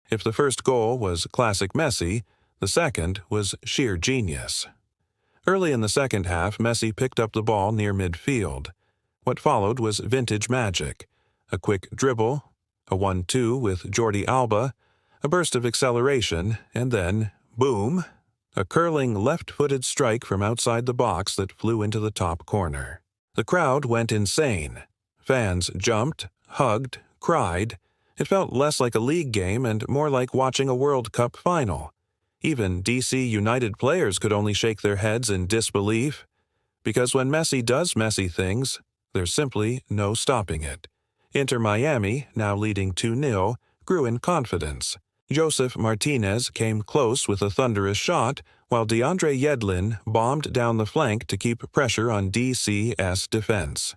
If the first goal was classic Messi, the second was sheer genius. Early in the second half, Messi picked up the ball near midfield. What followed was vintage magic: a quick dribble, a 1-2 with Jordi Alba, a burst of acceleration, and then, boom, a curling left-footed strike from outside the box that flew into the top corner. The crowd went insane. Fans jumped, hugged, cried. It felt less like a league game and more like watching a World Cup final. Even DC United players could only shake their heads in disbelief, because when Messi does Messi things, there's simply no stopping it. Inter Miami, now leading 2-0, grew in confidence. Josef Martinez came close with a thunderous shot, while DeAndre Yedlin bombed down the flank to keep pressure on DC's defense.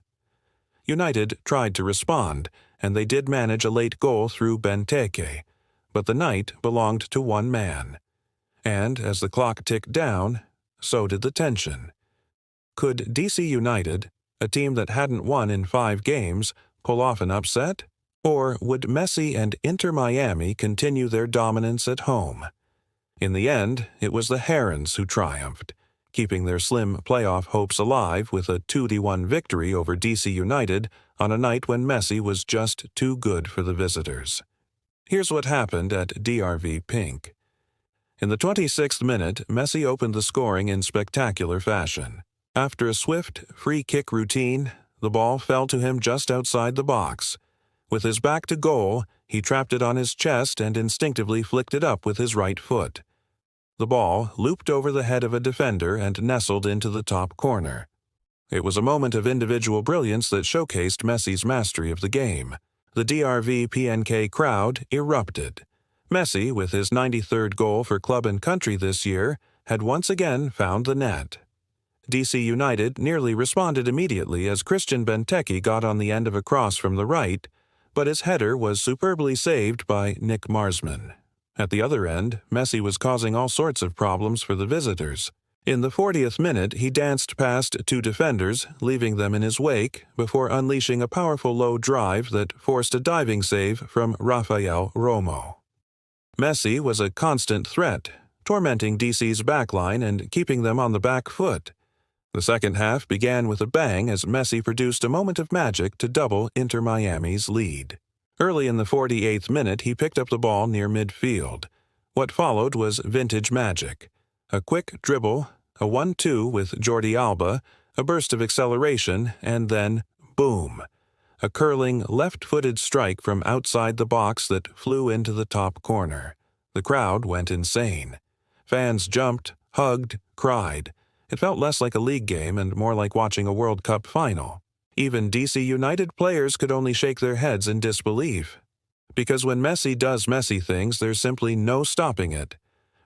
United tried to respond, and they did manage a late goal through Benteke, but the night belonged to one man. And as the clock ticked down, so did the tension. Could DC United, a team that hadn't won in 5 games, pull off an upset? Or would Messi and Inter Miami continue their dominance at home? In the end, it was the Herons who triumphed, keeping their slim playoff hopes alive with a 2-1 victory over DC United on a night when Messi was just too good for the visitors. Here's what happened at DRV Pink. In the 26th minute, Messi opened the scoring in spectacular fashion. After a swift, free kick routine, the ball fell to him just outside the box. With his back to goal, he trapped it on his chest and instinctively flicked it up with his right foot. The ball looped over the head of a defender and nestled into the top corner. It was a moment of individual brilliance that showcased Messi's mastery of the game. The DRV PNK crowd erupted. Messi, with his 93rd goal for club and country this year, had once again found the net. DC United nearly responded immediately as Christian Benteke got on the end of a cross from the right, but his header was superbly saved by Nick Marsman. At the other end, Messi was causing all sorts of problems for the visitors. In the 40th minute, he danced past 2 defenders, leaving them in his wake, before unleashing a powerful low drive that forced a diving save from Rafael Romo. Messi was a constant threat, tormenting DC's backline and keeping them on the back foot. The second half began with a bang as Messi produced a moment of magic to double Inter Miami's lead. Early in the 48th minute, he picked up the ball near midfield. What followed was vintage magic: a quick dribble, a 1-2 with Jordi Alba, a burst of acceleration, and then, boom, a curling left-footed strike from outside the box that flew into the top corner. The crowd went insane. Fans jumped, hugged, cried. It felt less like a league game and more like watching a World Cup final. Even DC United players could only shake their heads in disbelief. Because when Messi does Messi things, there's simply no stopping it.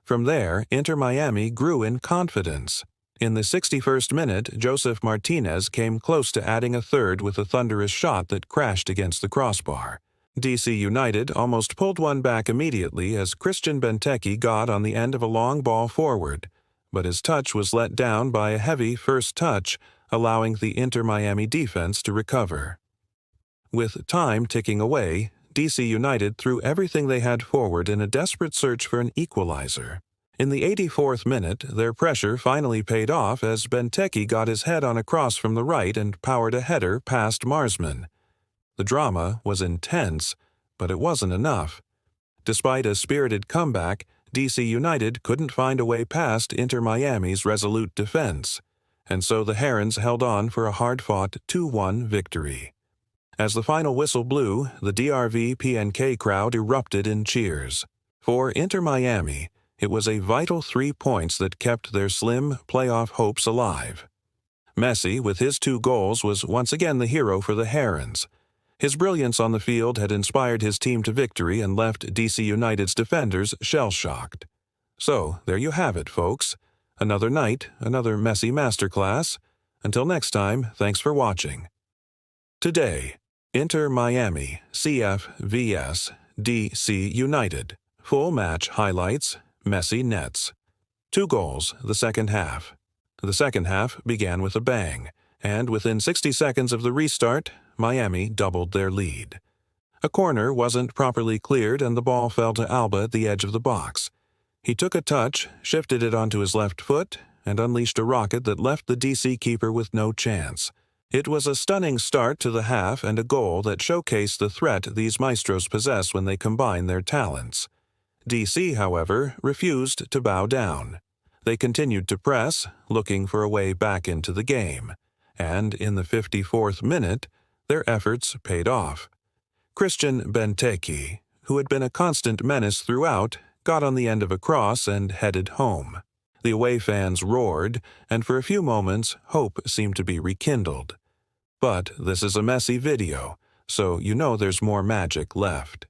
From there, Inter Miami grew in confidence. In the 61st minute, Josef Martinez came close to adding a third with a thunderous shot that crashed against the crossbar. DC United almost pulled one back immediately as Christian Benteke got on the end of a long ball forward, but his touch was let down by a heavy first touch, allowing the Inter Miami defense to recover. With time ticking away, DC United threw everything they had forward in a desperate search for an equalizer. In the 84th minute, their pressure finally paid off as Benteke got his head on a cross from the right and powered a header past Marsman. The drama was intense, but it wasn't enough. Despite a spirited comeback, DC United couldn't find a way past Inter Miami's resolute defense, and so the Herons held on for a hard-fought 2-1 victory. As the final whistle blew, the DRV PNK crowd erupted in cheers. For Inter Miami, it was a vital 3 points that kept their slim playoff hopes alive. Messi, with his 2 goals, was once again the hero for the Herons. His brilliance on the field had inspired his team to victory and left DC United's defenders shell-shocked. So, there you have it, folks. Another night, another Messi masterclass. Until next time, thanks for watching. Today, Inter Miami, CF vs. DC United. Full match highlights, Messi nets. 2 goals, the second half. The second half began with a bang, and within 60 seconds of the restart, Miami doubled their lead. A corner wasn't properly cleared and the ball fell to Alba at the edge of the box. He took a touch, shifted it onto his left foot, and unleashed a rocket that left the DC keeper with no chance. It was a stunning start to the half and a goal that showcased the threat these maestros possess when they combine their talents. DC, however, refused to bow down. They continued to press, looking for a way back into the game. And in the 54th minute, their efforts paid off. Christian Benteke, who had been a constant menace throughout, got on the end of a cross and headed home. The away fans roared, and for a few moments, hope seemed to be rekindled. But this is a Messi video, so you know there's more magic left.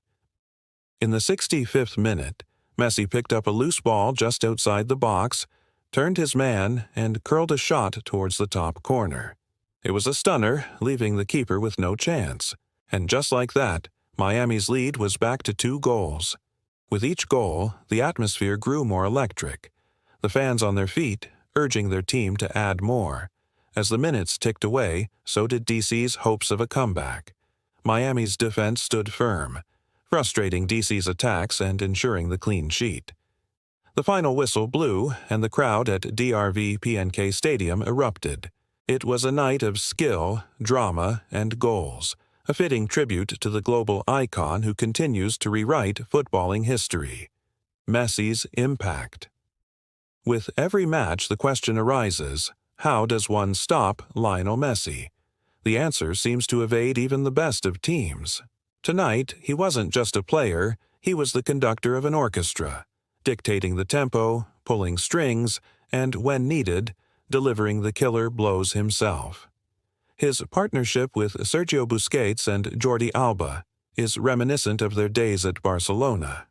In the 65th minute, Messi picked up a loose ball just outside the box, turned his man, and curled a shot towards the top corner. It was a stunner, leaving the keeper with no chance. And just like that, Miami's lead was back to 2 goals. With each goal, the atmosphere grew more electric. The fans on their feet, urging their team to add more. As the minutes ticked away, so did DC's hopes of a comeback. Miami's defense stood firm, frustrating DC's attacks and ensuring the clean sheet. The final whistle blew, and the crowd at DRV PNK Stadium erupted. It was a night of skill, drama, and goals, a fitting tribute to the global icon who continues to rewrite footballing history. Messi's impact. With every match, the question arises, how does one stop Lionel Messi? The answer seems to evade even the best of teams. Tonight, he wasn't just a player, he was the conductor of an orchestra, dictating the tempo, pulling strings, and, when needed, delivering the killer blows himself. His partnership with Sergio Busquets and Jordi Alba is reminiscent of their days at Barcelona.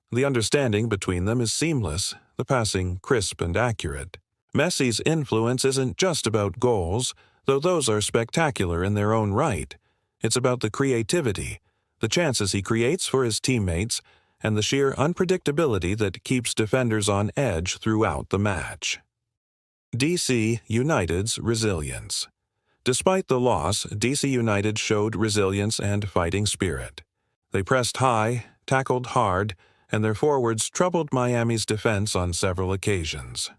The understanding between them is seamless, the passing crisp and accurate. Messi's influence isn't just about goals, though those are spectacular in their own right. It's about the creativity, the chances he creates for his teammates, and the sheer unpredictability that keeps defenders on edge throughout the match. DC United's resilience. Despite the loss, DC United showed resilience and fighting spirit. They pressed high, tackled hard, and their forwards troubled Miami's defense on several occasions.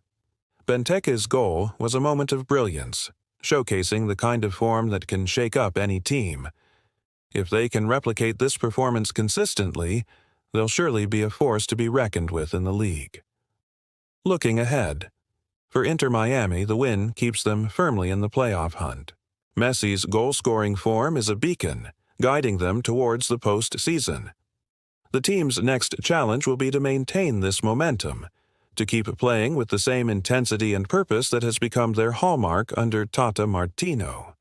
Benteke's goal was a moment of brilliance, showcasing the kind of form that can shake up any team. If they can replicate this performance consistently, they'll surely be a force to be reckoned with in the league. Looking ahead. For Inter Miami, the win keeps them firmly in the playoff hunt. Messi's goal-scoring form is a beacon, guiding them towards the postseason. The team's next challenge will be to maintain this momentum, to keep playing with the same intensity and purpose that has become their hallmark under Tata Martino.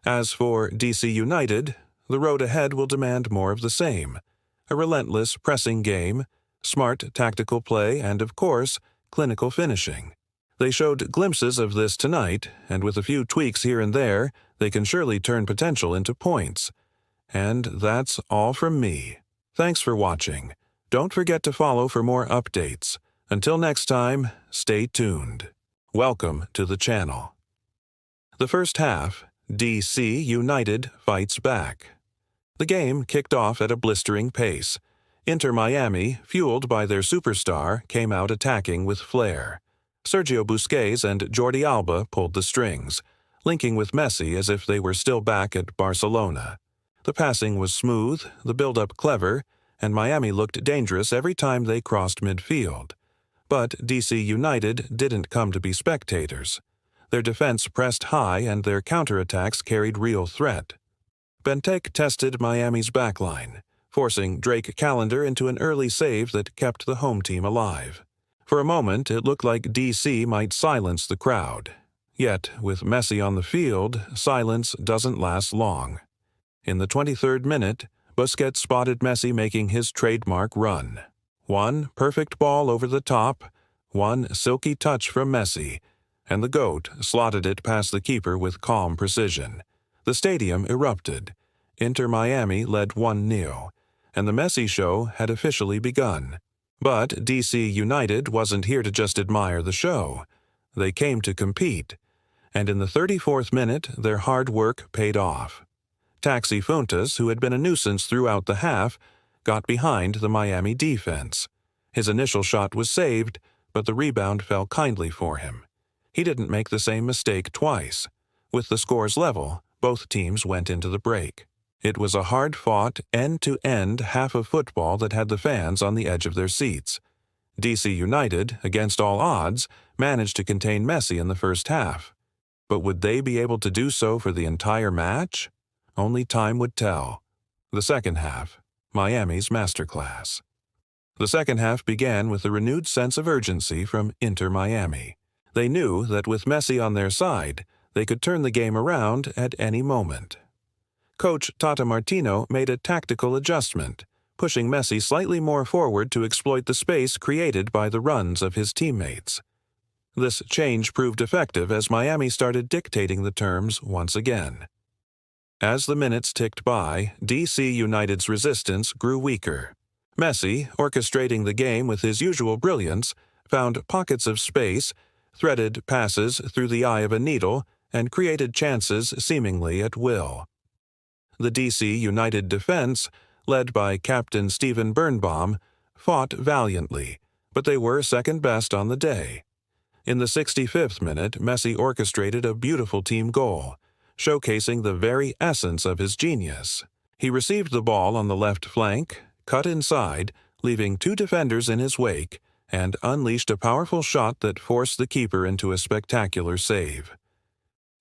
As for DC United, the road ahead will demand more of the same, a relentless pressing game, smart tactical play, and, of course, clinical finishing. They showed glimpses of this tonight, and with a few tweaks here and there, they can surely turn potential into points. And that's all from me. Thanks for watching. Don't forget to follow for more updates. Until next time, stay tuned. Welcome to the channel. The first half, DC United fights back. The game kicked off at a blistering pace. Inter Miami, fueled by their superstar, came out attacking with flair. Sergio Busquets and Jordi Alba pulled the strings, linking with Messi as if they were still back at Barcelona. The passing was smooth, the build-up clever, and Miami looked dangerous every time they crossed midfield. But DC United didn't come to be spectators. Their defense pressed high and their counterattacks carried real threat. Benteke tested Miami's backline, forcing Drake Callender into an early save that kept the home team alive. For a moment, it looked like DC might silence the crowd. Yet, with Messi on the field, silence doesn't last long. In the 23rd minute, Busquets spotted Messi making his trademark run. One perfect ball over the top, one silky touch from Messi, and the GOAT slotted it past the keeper with calm precision. The stadium erupted. Inter Miami led 1-0, and the Messi show had officially begun. But DC United wasn't here to just admire the show. They came to compete. And in the 34th minute, their hard work paid off. Taxi Fuentes, who had been a nuisance throughout the half, got behind the Miami defense. His initial shot was saved, but the rebound fell kindly for him. He didn't make the same mistake twice. With the scores level, both teams went into the break. It was a hard-fought, end-to-end half of football that had the fans on the edge of their seats. DC United, against all odds, managed to contain Messi in the first half. But would they be able to do so for the entire match? Only time would tell. The second half, Miami's masterclass. The second half began with a renewed sense of urgency from Inter Miami. They knew that with Messi on their side, they could turn the game around at any moment. Coach Tata Martino made a tactical adjustment, pushing Messi slightly more forward to exploit the space created by the runs of his teammates. This change proved effective as Miami started dictating the terms once again. As the minutes ticked by, DC United's resistance grew weaker. Messi, orchestrating the game with his usual brilliance, found pockets of space, threaded passes through the eye of a needle, and created chances seemingly at will. The DC United defense, led by Captain Steven Birnbaum, fought valiantly, but they were second best on the day. In the 65th minute, Messi orchestrated a beautiful team goal, showcasing the very essence of his genius. He received the ball on the left flank, cut inside, leaving two defenders in his wake, and unleashed a powerful shot that forced the keeper into a spectacular save.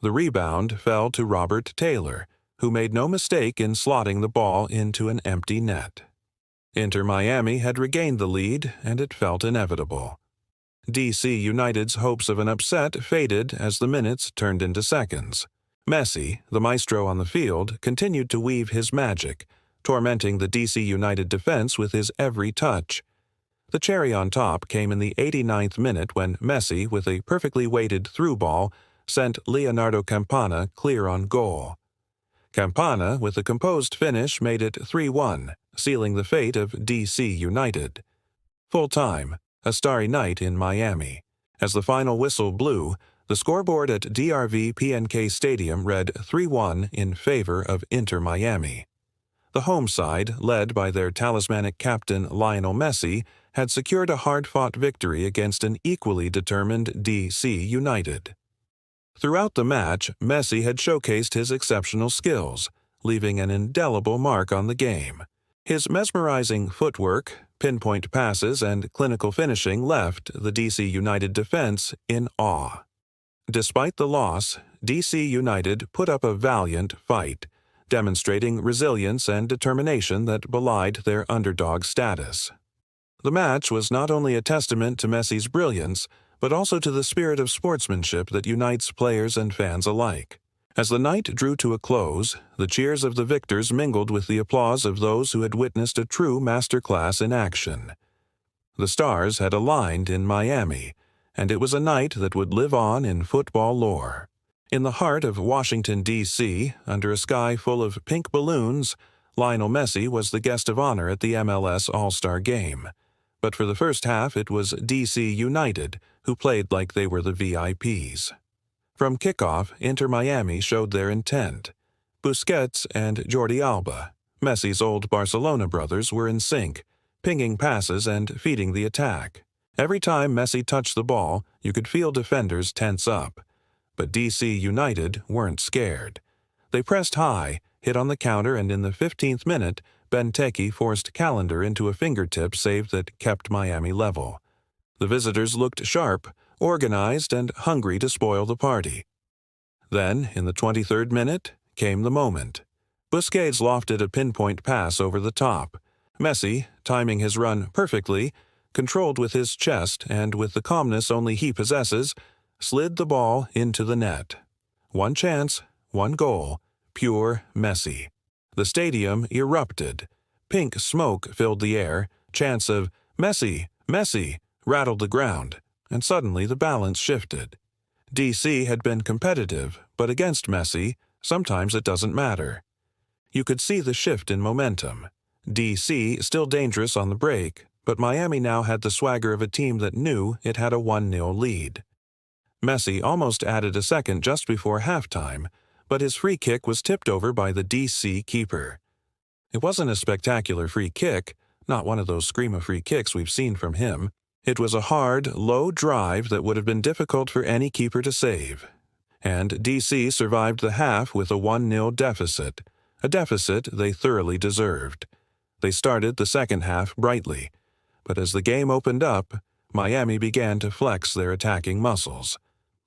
The rebound fell to Robert Taylor, who made no mistake in slotting the ball into an empty net. Inter Miami had regained the lead, and it felt inevitable. DC United's hopes of an upset faded as the minutes turned into seconds. Messi, the maestro on the field, continued to weave his magic, tormenting the DC United defense with his every touch. The cherry on top came in the 89th minute when Messi, with a perfectly weighted through ball, sent Leonardo Campana clear on goal. Campana, with a composed finish, made it 3-1, sealing the fate of DC United. Full time, a starry night in Miami. As the final whistle blew, the scoreboard at DRV PNK Stadium read 3-1 in favor of Inter Miami. The home side, led by their talismanic captain Lionel Messi, had secured a hard-fought victory against an equally determined DC United. Throughout the match, Messi had showcased his exceptional skills, leaving an indelible mark on the game. His mesmerizing footwork, pinpoint passes, and clinical finishing left the DC United defense in awe. Despite the loss, DC United put up a valiant fight, demonstrating resilience and determination that belied their underdog status. The match was not only a testament to Messi's brilliance, but also to the spirit of sportsmanship that unites players and fans alike. As the night drew to a close, the cheers of the victors mingled with the applause of those who had witnessed a true masterclass in action. The stars had aligned in Miami, and it was a night that would live on in football lore. In the heart of Washington, D.C., under a sky full of pink balloons, Lionel Messi was the guest of honor at the MLS All-Star Game. But for the first half, it was DC United who played like they were the VIPs. From kickoff, Inter Miami showed their intent. Busquets and Jordi Alba, Messi's old Barcelona brothers, were in sync, pinging passes and feeding the attack. Every time Messi touched the ball, you could feel defenders tense up. But DC United weren't scared. They pressed high, hit on the counter, and in the 15th minute, Benteke forced Callender into a fingertip save that kept Miami level. The visitors looked sharp, organized, and hungry to spoil the party. Then, in the 23rd minute, came the moment. Busquets lofted a pinpoint pass over the top. Messi, timing his run perfectly, controlled with his chest and with the calmness only he possesses, slid the ball into the net. One chance, one goal, pure Messi. The stadium erupted. Pink smoke filled the air, chants of "Messi, Messi" rattled the ground, and suddenly the balance shifted. DC had been competitive, but against Messi, sometimes it doesn't matter. You could see the shift in momentum. DC still dangerous on the break, but Miami now had the swagger of a team that knew it had a 1-0 lead. Messi almost added a second just before halftime, but his free kick was tipped over by the DC keeper. It wasn't a spectacular free kick, not one of those scream-of-free kicks we've seen from him. It was a hard, low drive that would have been difficult for any keeper to save. And DC survived the half with a 1-0 deficit, a deficit they thoroughly deserved. They started the second half brightly, but as the game opened up, Miami began to flex their attacking muscles.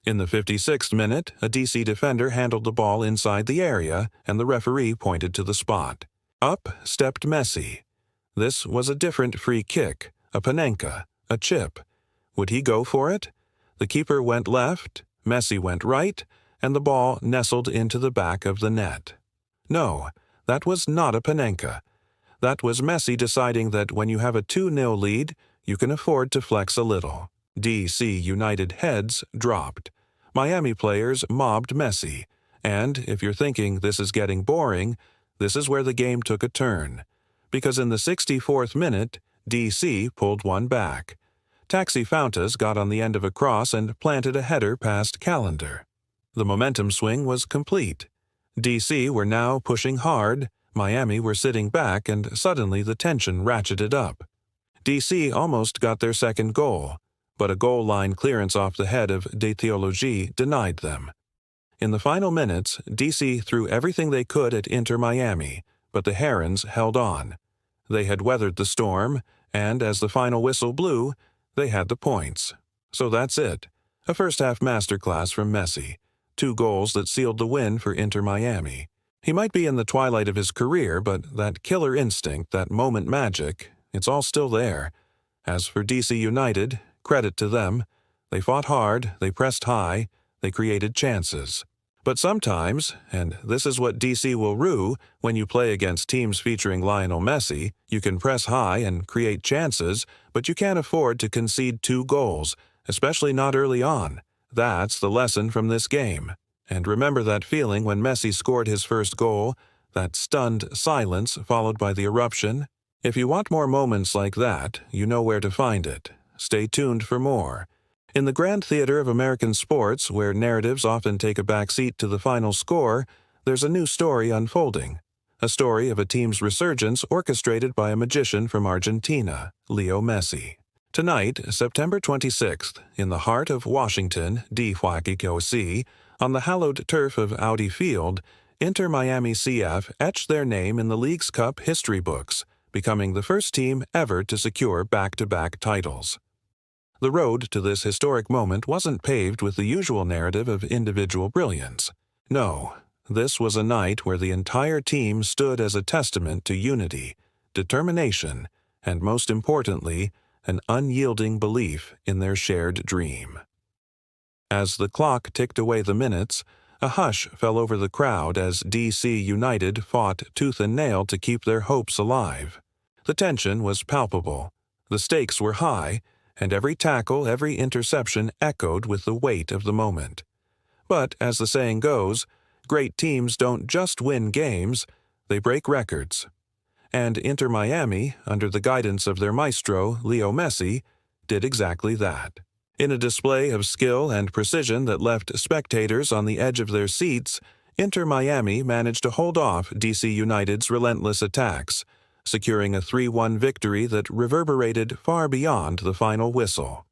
In the 56th minute, a DC defender handled the ball inside the area, and the referee pointed to the spot. Up stepped Messi. This was a different free kick, a panenka, a chip. Would he go for it? The keeper went left, Messi went right, and the ball nestled into the back of the net. No, that was not a panenka. That was Messi deciding that when you have a 2-0 lead, you can afford to flex a little. DC United heads dropped. Miami players mobbed Messi. And if you're thinking this is getting boring, this is where the game took a turn. Because in the 64th minute, DC pulled one back. Taxi Fountas got on the end of a cross and planted a header past Calendar. The momentum swing was complete. DC were now pushing hard, Miami were sitting back, and suddenly the tension ratcheted up. DC almost got their second goal, but a goal line clearance off the head of De Theologie denied them. In the final minutes, DC threw everything they could at Inter Miami, but the Herons held on. They had weathered the storm, and as the final whistle blew, they had the points. So that's it. A first-half masterclass from Messi. 2 goals that sealed the win for Inter Miami. He might be in the twilight of his career, but that killer instinct, that moment magic, it's all still there. As for DC United, credit to them. They fought hard, they pressed high, they created chances. But sometimes, and this is what DC will rue when you play against teams featuring Lionel Messi, you can press high and create chances, but you can't afford to concede 2 goals, especially not early on. That's the lesson from this game. And remember that feeling when Messi scored his first goal, that stunned silence followed by the eruption? If you want more moments like that, you know where to find it. Stay tuned for more. In the grand theater of American sports, where narratives often take a back seat to the final score, there's a new story unfolding. A story of a team's resurgence orchestrated by a magician from Argentina, Leo Messi. Tonight, September 26th, in the heart of Washington, D.C., on the hallowed turf of Audi Field, Inter Miami CF etched their name in the League's Cup history books, becoming the first team ever to secure back-to-back titles. The road to this historic moment wasn't paved with the usual narrative of individual brilliance. No, this was a night where the entire team stood as a testament to unity, determination, and most importantly, an unyielding belief in their shared dream. As the clock ticked away the minutes, a hush fell over the crowd as DC United fought tooth and nail to keep their hopes alive. The tension was palpable, the stakes were high, and every tackle, every interception echoed with the weight of the moment. But, as the saying goes, great teams don't just win games, they break records. And Inter Miami, under the guidance of their maestro, Leo Messi, did exactly that. In a display of skill and precision that left spectators on the edge of their seats, Inter Miami managed to hold off DC United's relentless attacks, securing a 3-1 victory that reverberated far beyond the final whistle.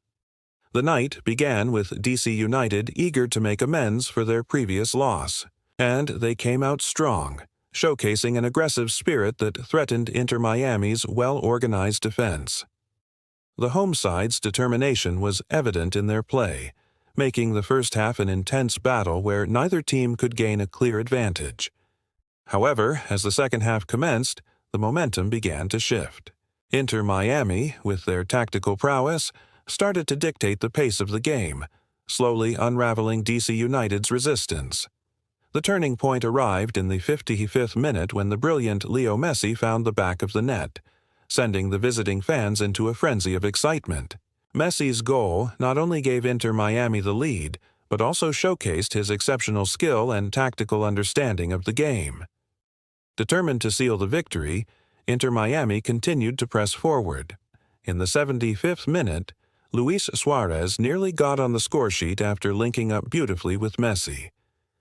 The night began with DC United eager to make amends for their previous loss, and they came out strong, showcasing an aggressive spirit that threatened Inter Miami's well-organized defense. The home side's determination was evident in their play, making the first half an intense battle where neither team could gain a clear advantage. However, as the second half commenced, the momentum began to shift. Inter Miami, with their tactical prowess, started to dictate the pace of the game, slowly unraveling DC United's resistance. The turning point arrived in the 55th minute when the brilliant Leo Messi found the back of the net, sending the visiting fans into a frenzy of excitement. Messi's goal not only gave Inter Miami the lead, but also showcased his exceptional skill and tactical understanding of the game. Determined to seal the victory, Inter Miami continued to press forward. In the 75th minute, Luis Suarez nearly got on the scoresheet after linking up beautifully with Messi.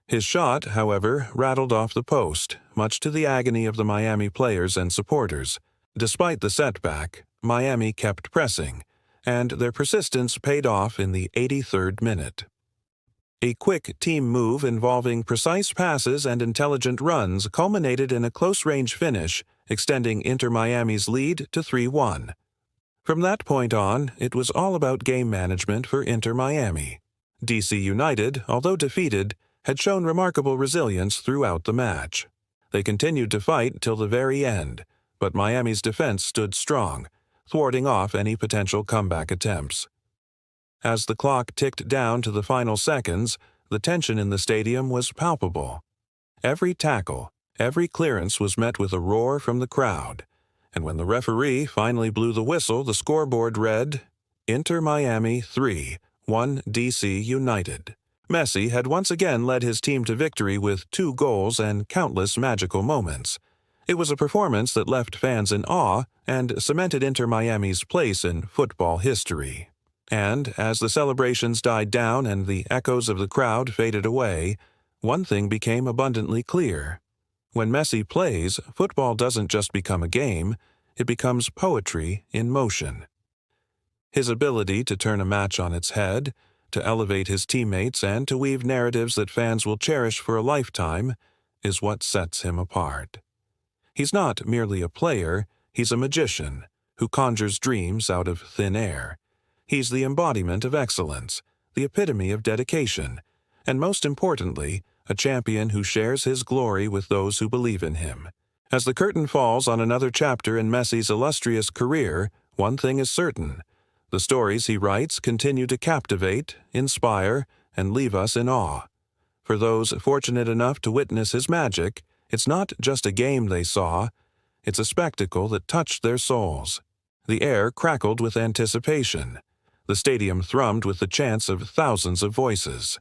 His shot, however, rattled off the post, much to the agony of the Miami players and supporters. Despite the setback, Miami kept pressing, and their persistence paid off in the 83rd minute. A quick team move involving precise passes and intelligent runs culminated in a close-range finish, extending Inter Miami's lead to 3-1. From that point on, it was all about game management for Inter Miami. DC United, although defeated, had shown remarkable resilience throughout the match. They continued to fight till the very end, but Miami's defense stood strong, thwarting off any potential comeback attempts. As the clock ticked down to the final seconds, the tension in the stadium was palpable. Every tackle, every clearance was met with a roar from the crowd, and when the referee finally blew the whistle, the scoreboard read, Inter Miami 3, 1 DC United. Messi had once again led his team to victory with 2 goals and countless magical moments. It was a performance that left fans in awe and cemented Inter Miami's place in football history. And as the celebrations died down and the echoes of the crowd faded away, one thing became abundantly clear. When Messi plays, football doesn't just become a game, it becomes poetry in motion. His ability to turn a match on its head, to elevate his teammates, and to weave narratives that fans will cherish for a lifetime is what sets him apart. He's not merely a player, he's a magician who conjures dreams out of thin air. He's the embodiment of excellence, the epitome of dedication, and most importantly, a champion who shares his glory with those who believe in him. As the curtain falls on another chapter in Messi's illustrious career, one thing is certain. The stories he writes continue to captivate, inspire, and leave us in awe. For those fortunate enough to witness his magic, it's not just a game they saw, it's a spectacle that touched their souls. The air crackled with anticipation. The stadium thrummed with the chants of thousands of voices.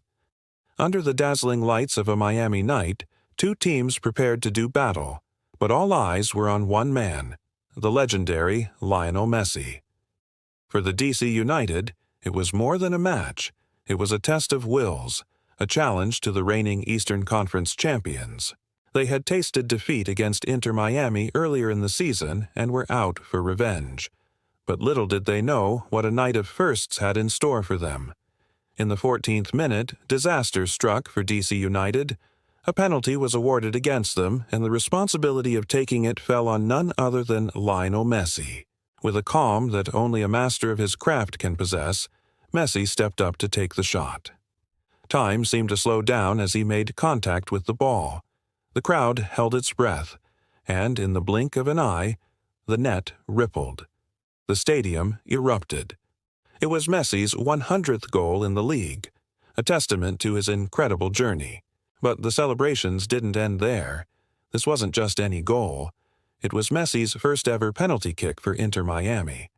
Under the dazzling lights of a Miami night, 2 teams prepared to do battle, but all eyes were on one man, the legendary Lionel Messi. For the DC United, it was more than a match. It was a test of wills, a challenge to the reigning Eastern Conference champions. They had tasted defeat against Inter Miami earlier in the season and were out for revenge. But little did they know what a night of firsts had in store for them. In the 14th minute, disaster struck for DC United. A penalty was awarded against them, and the responsibility of taking it fell on none other than Lionel Messi. With a calm that only a master of his craft can possess, Messi stepped up to take the shot. Time seemed to slow down as he made contact with the ball. The crowd held its breath, and in the blink of an eye, the net rippled. The stadium erupted. It was Messi's 100th goal in the league, a testament to his incredible journey. But the celebrations didn't end there. This wasn't just any goal. It was Messi's first-ever penalty kick for Inter Miami.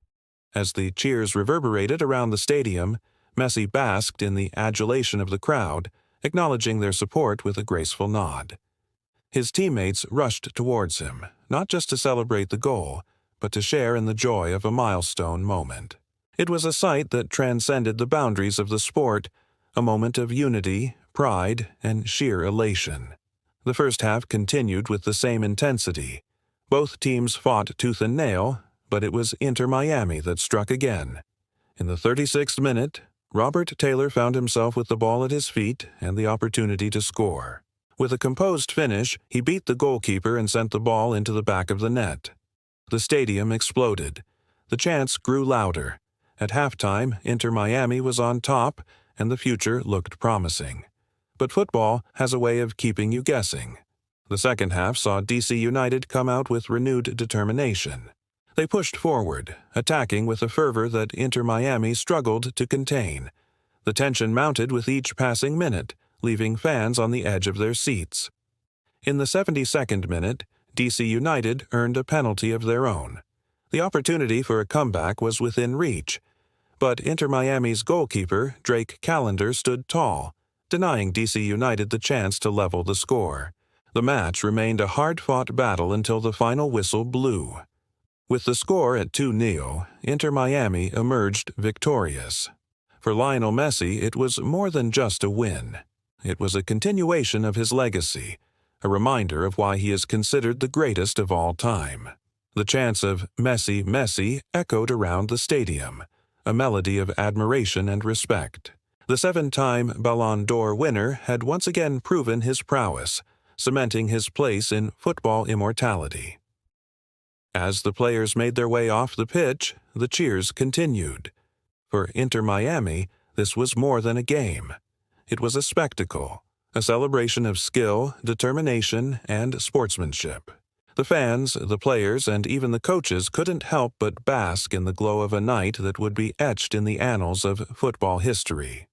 As the cheers reverberated around the stadium, Messi basked in the adulation of the crowd, acknowledging their support with a graceful nod. His teammates rushed towards him, not just to celebrate the goal, but to share in the joy of a milestone moment. It was a sight that transcended the boundaries of the sport, a moment of unity, pride, and sheer elation. The first half continued with the same intensity. Both teams fought tooth and nail, but it was Inter Miami that struck again. In the 36th minute, Robert Taylor found himself with the ball at his feet and the opportunity to score. With a composed finish, he beat the goalkeeper and sent the ball into the back of the net. The stadium exploded. The chants grew louder. At halftime, Inter Miami was on top, and the future looked promising. But football has a way of keeping you guessing. The second half saw DC United come out with renewed determination. They pushed forward, attacking with a fervor that Inter Miami struggled to contain. The tension mounted with each passing minute, leaving fans on the edge of their seats. In the 72nd minute, DC United earned a penalty of their own. The opportunity for a comeback was within reach, but Inter Miami's goalkeeper, Drake Callender, stood tall, denying DC United the chance to level the score. The match remained a hard-fought battle until the final whistle blew. With the score at 2-0, Inter Miami emerged victorious. For Lionel Messi, it was more than just a win. It was a continuation of his legacy, a reminder of why he is considered the greatest of all time. The chants of Messi, Messi echoed around the stadium, a melody of admiration and respect. The 7-time Ballon d'Or winner had once again proven his prowess, cementing his place in football immortality. As the players made their way off the pitch, the cheers continued. For Inter Miami, this was more than a game. It was a spectacle, a celebration of skill, determination, and sportsmanship. The fans, the players, and even the coaches couldn't help but bask in the glow of a night that would be etched in the annals of football history.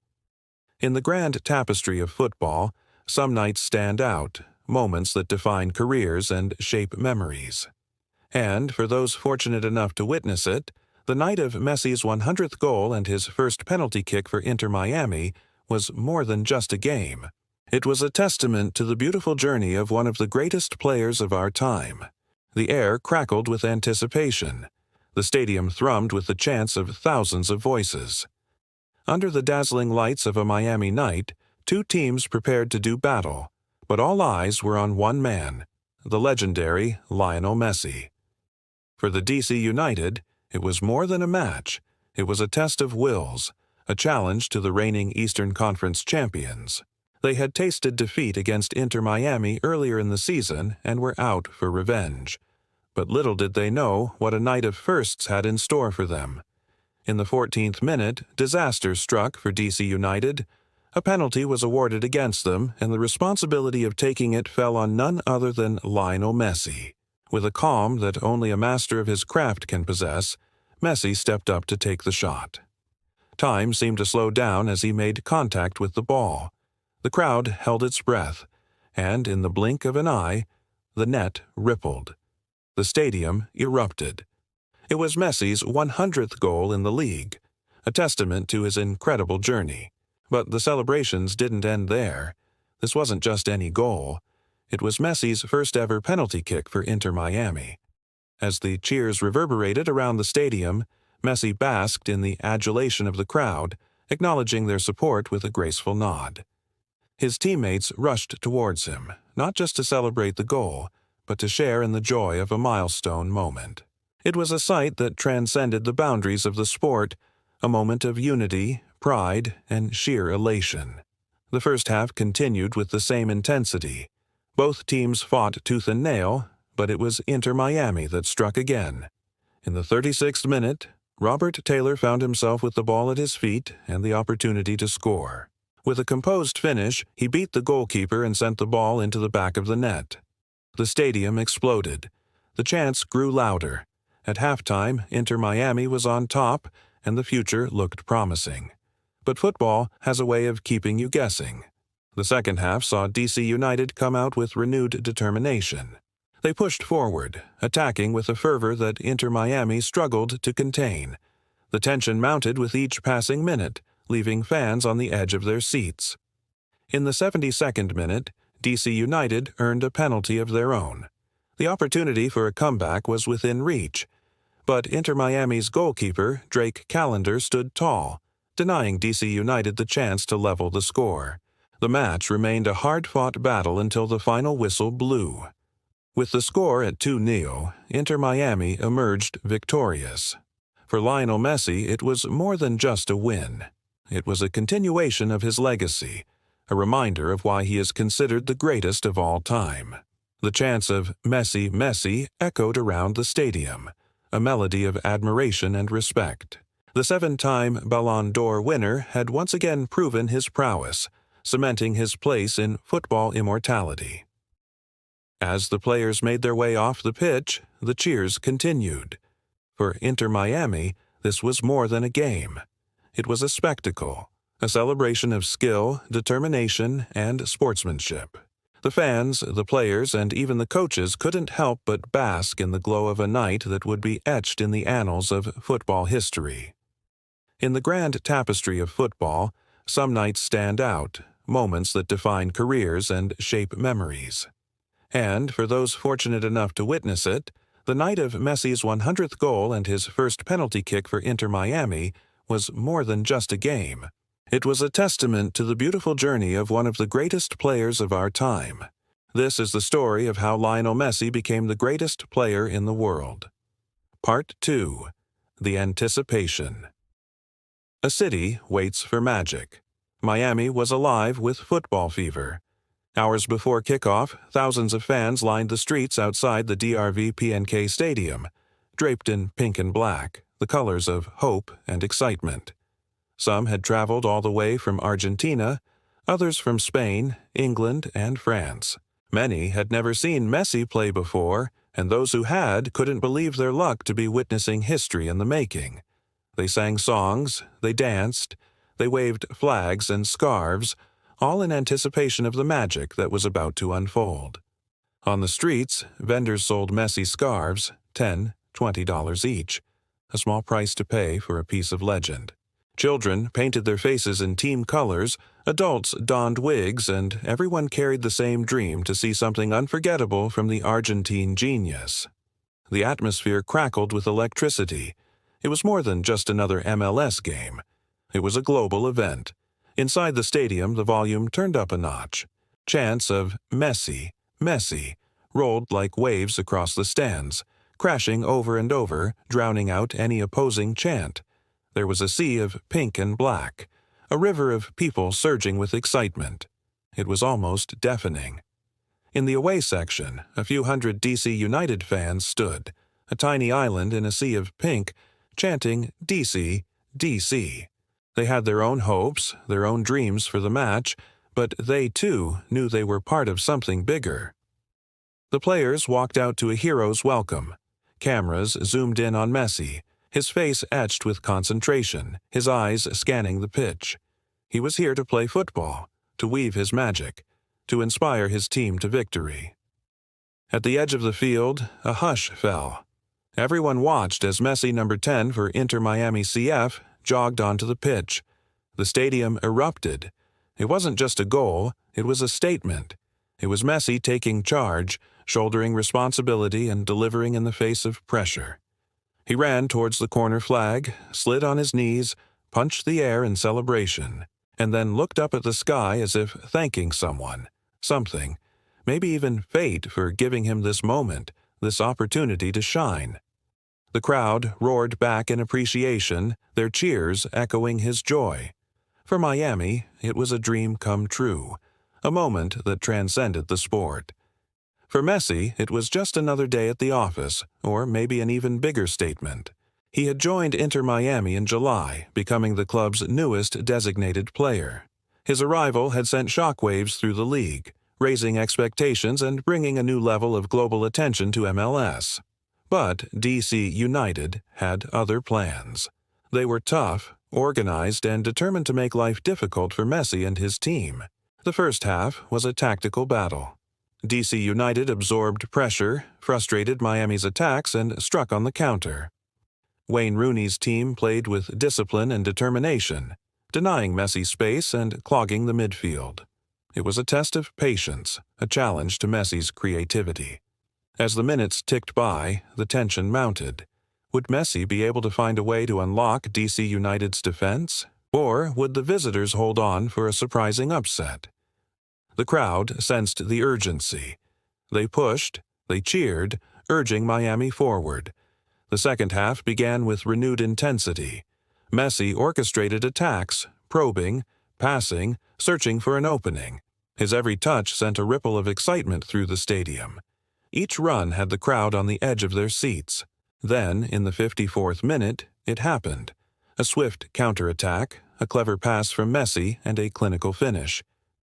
In the grand tapestry of football, some nights stand out, moments that define careers and shape memories. And, for those fortunate enough to witness it, the night of Messi's 100th goal and his first penalty kick for Inter Miami was more than just a game. It was a testament to the beautiful journey of one of the greatest players of our time. The air crackled with anticipation. The stadium thrummed with the chants of thousands of voices. Under the dazzling lights of a Miami night, two teams prepared to do battle, but all eyes were on one man, the legendary Lionel Messi. For the DC United, it was more than a match. It was a test of wills, a challenge to the reigning Eastern Conference champions. They had tasted defeat against Inter Miami earlier in the season and were out for revenge. But little did they know what a night of firsts had in store for them. In the 14th minute, disaster struck for DC United. A penalty was awarded against them, and the responsibility of taking it fell on none other than Lionel Messi. With a calm that only a master of his craft can possess, Messi stepped up to take the shot. Time seemed to slow down as he made contact with the ball. The crowd held its breath, and in the blink of an eye, the net rippled. The stadium erupted. It was Messi's 100th goal in the league, a testament to his incredible journey. But the celebrations didn't end there. This wasn't just any goal. It was Messi's first-ever penalty kick for Inter Miami. As the cheers reverberated around the stadium, Messi basked in the adulation of the crowd, acknowledging their support with a graceful nod. His teammates rushed towards him, not just to celebrate the goal, but to share in the joy of a milestone moment. It was a sight that transcended the boundaries of the sport, a moment of unity, pride, and sheer elation. The first half continued with the same intensity. Both teams fought tooth and nail, but it was Inter Miami that struck again. In the 36th minute, Robert Taylor found himself with the ball at his feet and the opportunity to score. With a composed finish, he beat the goalkeeper and sent the ball into the back of the net. The stadium exploded. The chants grew louder. At halftime, Inter Miami was on top, and the future looked promising. But football has a way of keeping you guessing. The second half saw DC United come out with renewed determination. They pushed forward, attacking with a fervor that Inter Miami struggled to contain. The tension mounted with each passing minute, leaving fans on the edge of their seats. In the 72nd minute, DC United earned a penalty of their own. The opportunity for a comeback was within reach, but Inter Miami's goalkeeper, Drake Callender, stood tall, denying DC United the chance to level the score. The match remained a hard-fought battle until the final whistle blew. With the score at 2-0, Inter Miami emerged victorious. For Lionel Messi, it was more than just a win. It was a continuation of his legacy, a reminder of why he is considered the greatest of all time. The chants of Messi, Messi echoed around the stadium, a melody of admiration and respect. The 7-time Ballon d'Or winner had once again proven his prowess, cementing his place in football immortality. As the players made their way off the pitch, the cheers continued. For Inter Miami, this was more than a game. It was a spectacle, a celebration of skill, determination, and sportsmanship. The fans, the players, and even the coaches couldn't help but bask in the glow of a night that would be etched in the annals of football history. In the grand tapestry of football, some nights stand out, moments that define careers and shape memories. And, for those fortunate enough to witness it, the night of Messi's 100th goal and his first penalty kick for Inter Miami was more than just a game. It was a testament to the beautiful journey of one of the greatest players of our time. This is the story of how Lionel Messi became the greatest player in the world. Part 2. The Anticipation. A city waits for magic. Miami was alive with football fever. Hours before kickoff, thousands of fans lined the streets outside the DRV-PNK Stadium, draped in pink and black, the colors of hope and excitement. Some had traveled all the way from Argentina, others from Spain, England, and France. Many had never seen Messi play before, and those who had couldn't believe their luck to be witnessing history in the making. They sang songs, they danced, they waved flags and scarves, all in anticipation of the magic that was about to unfold. On the streets, vendors sold Messi scarves, $10, $20 each, a small price to pay for a piece of legend. Children painted their faces in team colors, adults donned wigs, and everyone carried the same dream to see something unforgettable from the Argentine genius. The atmosphere crackled with electricity. It was more than just another MLS game. It was a global event. Inside the stadium, the volume turned up a notch. Chants of Messi, Messi rolled like waves across the stands, crashing over and over, drowning out any opposing chant. There was a sea of pink and black, a river of people surging with excitement. It was almost deafening. In the away section, a few hundred DC United fans stood, a tiny island in a sea of pink, chanting DC, DC. They had their own hopes, their own dreams for the match, but they, too, knew they were part of something bigger. The players walked out to a hero's welcome. Cameras zoomed in on Messi, his face etched with concentration, his eyes scanning the pitch. He was here to play football, to weave his magic, to inspire his team to victory. At the edge of the field, a hush fell. Everyone watched as Messi, number 10 for Inter Miami CF, jogged onto the pitch. The stadium erupted. It wasn't just a goal, it was a statement. It was Messi taking charge, shouldering responsibility and delivering in the face of pressure. He ran towards the corner flag, slid on his knees, punched the air in celebration, and then looked up at the sky as if thanking someone, something, maybe even fate for giving him this moment, this opportunity to shine. The crowd roared back in appreciation, their cheers echoing his joy. For Miami, it was a dream come true, a moment that transcended the sport. For Messi, it was just another day at the office, or maybe an even bigger statement. He had joined Inter Miami in July, becoming the club's newest designated player. His arrival had sent shockwaves through the league, raising expectations and bringing a new level of global attention to MLS. But DC United had other plans. They were tough, organized, and determined to make life difficult for Messi and his team. The first half was a tactical battle. DC United absorbed pressure, frustrated Miami's attacks, and struck on the counter. Wayne Rooney's team played with discipline and determination, denying Messi space and clogging the midfield. It was a test of patience, a challenge to Messi's creativity. As the minutes ticked by, the tension mounted. Would Messi be able to find a way to unlock DC United's defense? Or would the visitors hold on for a surprising upset? The crowd sensed the urgency. They pushed, they cheered, urging Miami forward. The second half began with renewed intensity. Messi orchestrated attacks, probing, passing, searching for an opening. His every touch sent a ripple of excitement through the stadium. Each run had the crowd on the edge of their seats. Then, in the 54th minute, it happened. A swift counterattack, a clever pass from Messi, and a clinical finish.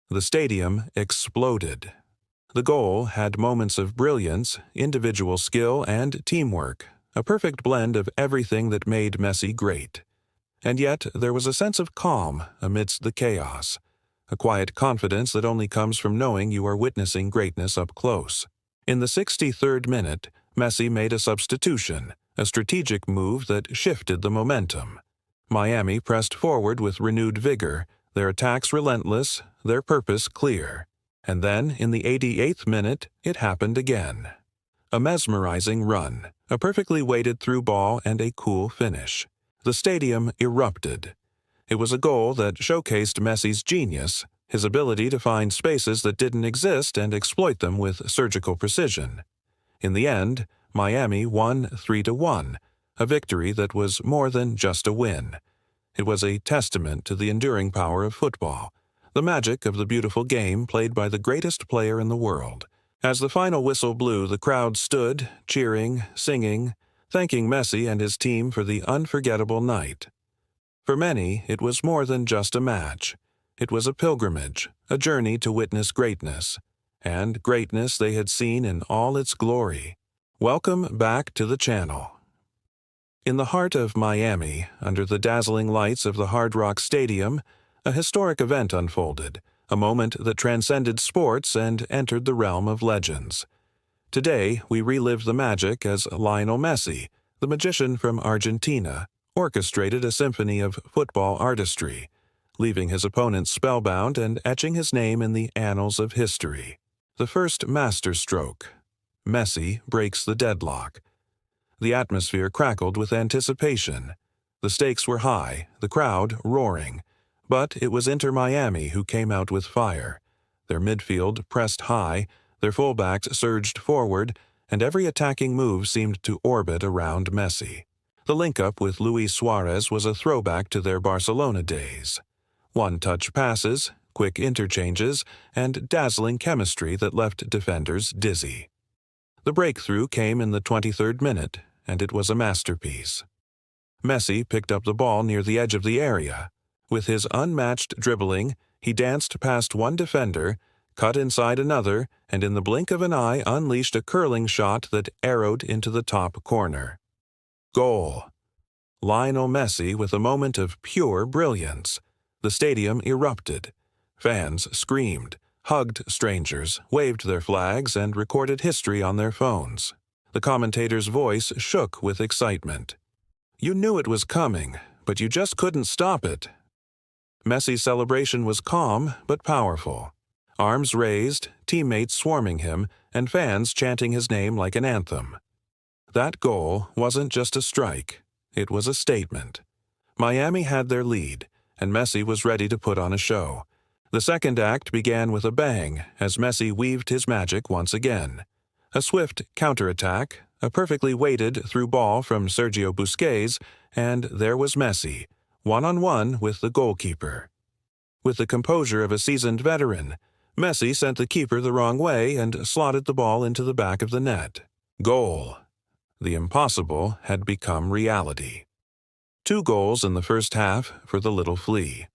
The stadium exploded. The goal had moments of brilliance, individual skill, and teamwork, a perfect blend of everything that made Messi great. And yet there was a sense of calm amidst the chaos, a quiet confidence that only comes from knowing you are witnessing greatness up close. In the 63rd minute, Messi made a substitution, a strategic move that shifted the momentum. Miami pressed forward with renewed vigor, their attacks relentless, their purpose clear. And then, in the 88th minute, it happened again. A mesmerizing run, a perfectly weighted through ball, and a cool finish. The stadium erupted. It was a goal that showcased Messi's genius, his ability to find spaces that didn't exist and exploit them with surgical precision. In the end, Miami won 3-1, a victory that was more than just a win. It was a testament to the enduring power of football, the magic of the beautiful game played by the greatest player in the world. As the final whistle blew, the crowd stood, cheering, singing, thanking Messi and his team for the unforgettable night. For many, it was more than just a match. It was a pilgrimage, a journey to witness greatness, and greatness they had seen in all its glory. Welcome back to the channel. In the heart of Miami, under the dazzling lights of the Hard Rock Stadium, a historic event unfolded, a moment that transcended sports and entered the realm of legends. Today, we relive the magic as Lionel Messi, the magician from Argentina, orchestrated a symphony of football artistry, leaving his opponents spellbound and etching his name in the annals of history. The first masterstroke. Messi breaks the deadlock. The atmosphere crackled with anticipation. The stakes were high, the crowd roaring. But it was Inter Miami who came out with fire. Their midfield pressed high, their fullbacks surged forward, and every attacking move seemed to orbit around Messi. The link-up with Luis Suarez was a throwback to their Barcelona days. One-touch passes, quick interchanges, and dazzling chemistry that left defenders dizzy. The breakthrough came in the 23rd minute, and it was a masterpiece. Messi picked up the ball near the edge of the area. With his unmatched dribbling, he danced past one defender, cut inside another, and in the blink of an eye unleashed a curling shot that arrowed into the top corner. Goal. Lionel Messi with a moment of pure brilliance. The stadium erupted. Fans screamed, hugged strangers, waved their flags, and recorded history on their phones. The commentator's voice shook with excitement. "You knew it was coming, but you just couldn't stop it." Messi's celebration was calm but powerful. Arms raised, teammates swarming him, and fans chanting his name like an anthem. That goal wasn't just a strike, it was a statement. Miami had their lead, and Messi was ready to put on a show. The second act began with a bang as Messi weaved his magic once again. A swift counterattack, a perfectly weighted through ball from Sergio Busquets, and there was Messi, one-on-one with the goalkeeper. With the composure of a seasoned veteran, Messi sent the keeper the wrong way and slotted the ball into the back of the net. Goal. The impossible had become reality. 2 goals in the first half for the little flea.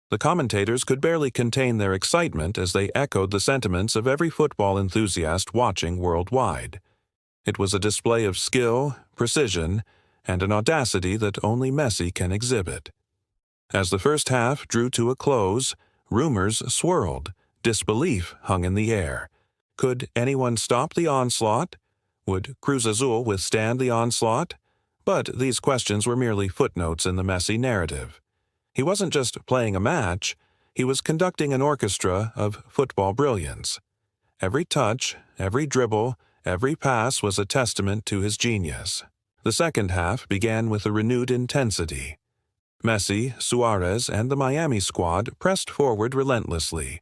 The commentators could barely contain their excitement as they echoed the sentiments of every football enthusiast watching worldwide. It was a display of skill, precision, and an audacity that only Messi can exhibit. As the first half drew to a close, rumors swirled, disbelief hung in the air. Could anyone stop the onslaught? Would Cruz Azul withstand the onslaught? But these questions were merely footnotes in the Messi narrative. He wasn't just playing a match, he was conducting an orchestra of football brilliance. Every touch, every dribble, every pass was a testament to his genius. The second half began with a renewed intensity. Messi, Suarez, and the Miami squad pressed forward relentlessly.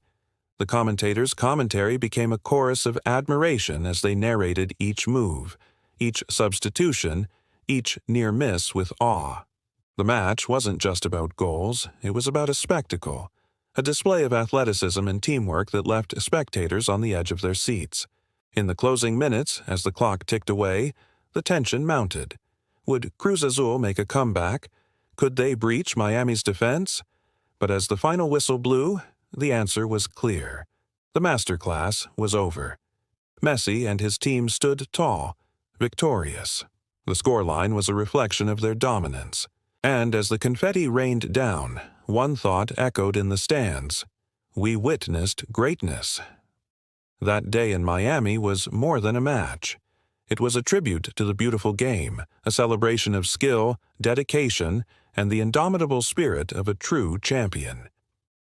The commentators' commentary became a chorus of admiration as they narrated each move, each substitution, each near miss with awe. The match wasn't just about goals, it was about a spectacle, a display of athleticism and teamwork that left spectators on the edge of their seats. In the closing minutes, as the clock ticked away, the tension mounted. Would Cruz Azul make a comeback? Could they breach Miami's defense? But as the final whistle blew, the answer was clear. The masterclass was over. Messi and his team stood tall, victorious. The scoreline was a reflection of their dominance. And as the confetti rained down, one thought echoed in the stands. We witnessed greatness. That day in Miami was more than a match. It was a tribute to the beautiful game, a celebration of skill, dedication, and the indomitable spirit of a true champion.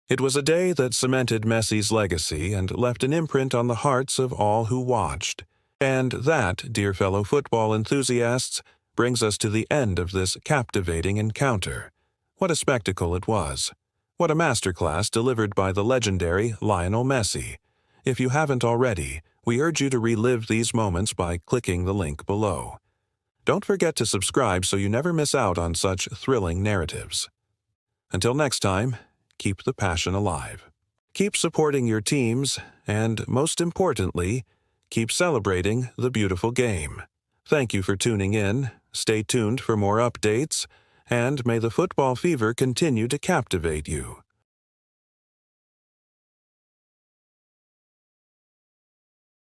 It was a day that cemented Messi's legacy and left an imprint on the hearts of all who watched. And that, dear fellow football enthusiasts, brings us to the end of this captivating encounter. What a spectacle it was. What a masterclass delivered by the legendary Lionel Messi. If you haven't already, we urge you to relive these moments by clicking the link below. Don't forget to subscribe so you never miss out on such thrilling narratives. Until next time, keep the passion alive. Keep supporting your teams, and most importantly, keep celebrating the beautiful game. Thank you for tuning in. Stay tuned for more updates, and may the football fever continue to captivate you.